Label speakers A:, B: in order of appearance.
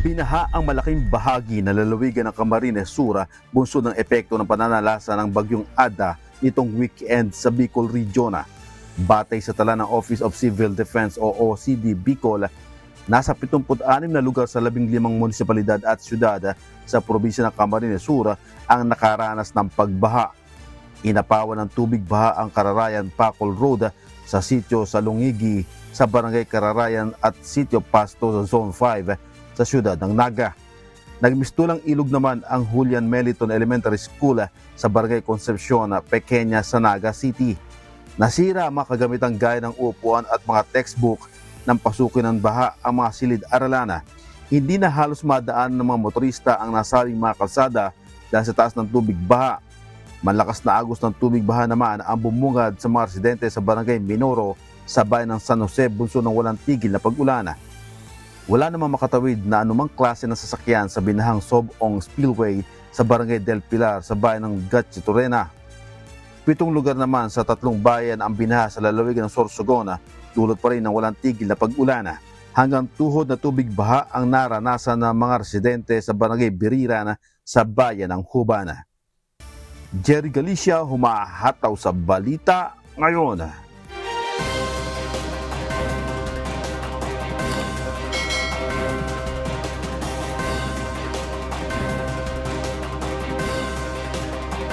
A: Binaha ang malaking bahagi ng lalawigan ng Camarines Sur bunsod ng epekto ng pananalasa ng bagyong Ada nitong weekend sa Bicol Region. Batay sa tala ng Office of Civil Defense o OCD Bicol, nasa 76 na lugar sa 15 munisipalidad at syudad sa probinsya ng Camarines Sur ang nakaranas ng pagbaha. Inapawan ng tubig baha ang Kararayan Pacol Road sa sitio sa Lungigi sa Barangay Kararayan at sitio Pasto sa Zone 5 sa siyudad ng Naga. Nagmistulang ilog naman ang Julian Meliton Elementary School sa Barangay Concepcion, Pequeña sa Naga City. Nasira ang mga kagamitang gaya ng upuan at mga textbook ng pasukin ng baha ang mga silid-aralan. Hindi na halos madaan ng mga motorista ang nasabing mga kalsada dahil sa taas ng tubig baha. Malakas na agos ng tubig baha naman ang bumungad sa mga residente sa Barangay Minoro sa bayan ng San Jose bunso ng walang tigil na pag-ulan. Wala namang makatawid na anumang klase ng sasakyan sa binahang Sob-ong Spillway sa Barangay Del Pilar sa bayan ng Gatchitourena. 7 lugar naman sa 3 bayan ang binaha sa lalawigan ng Sorsogon, dulot pa rin ng walang tigil na pag-ulan. Hanggang tuhod na tubig baha ang naranasan ng mga residente sa Barangay Biriran sa bayan ng Hubana. Jerry Galicia, humahataw sa Balita Ngayon.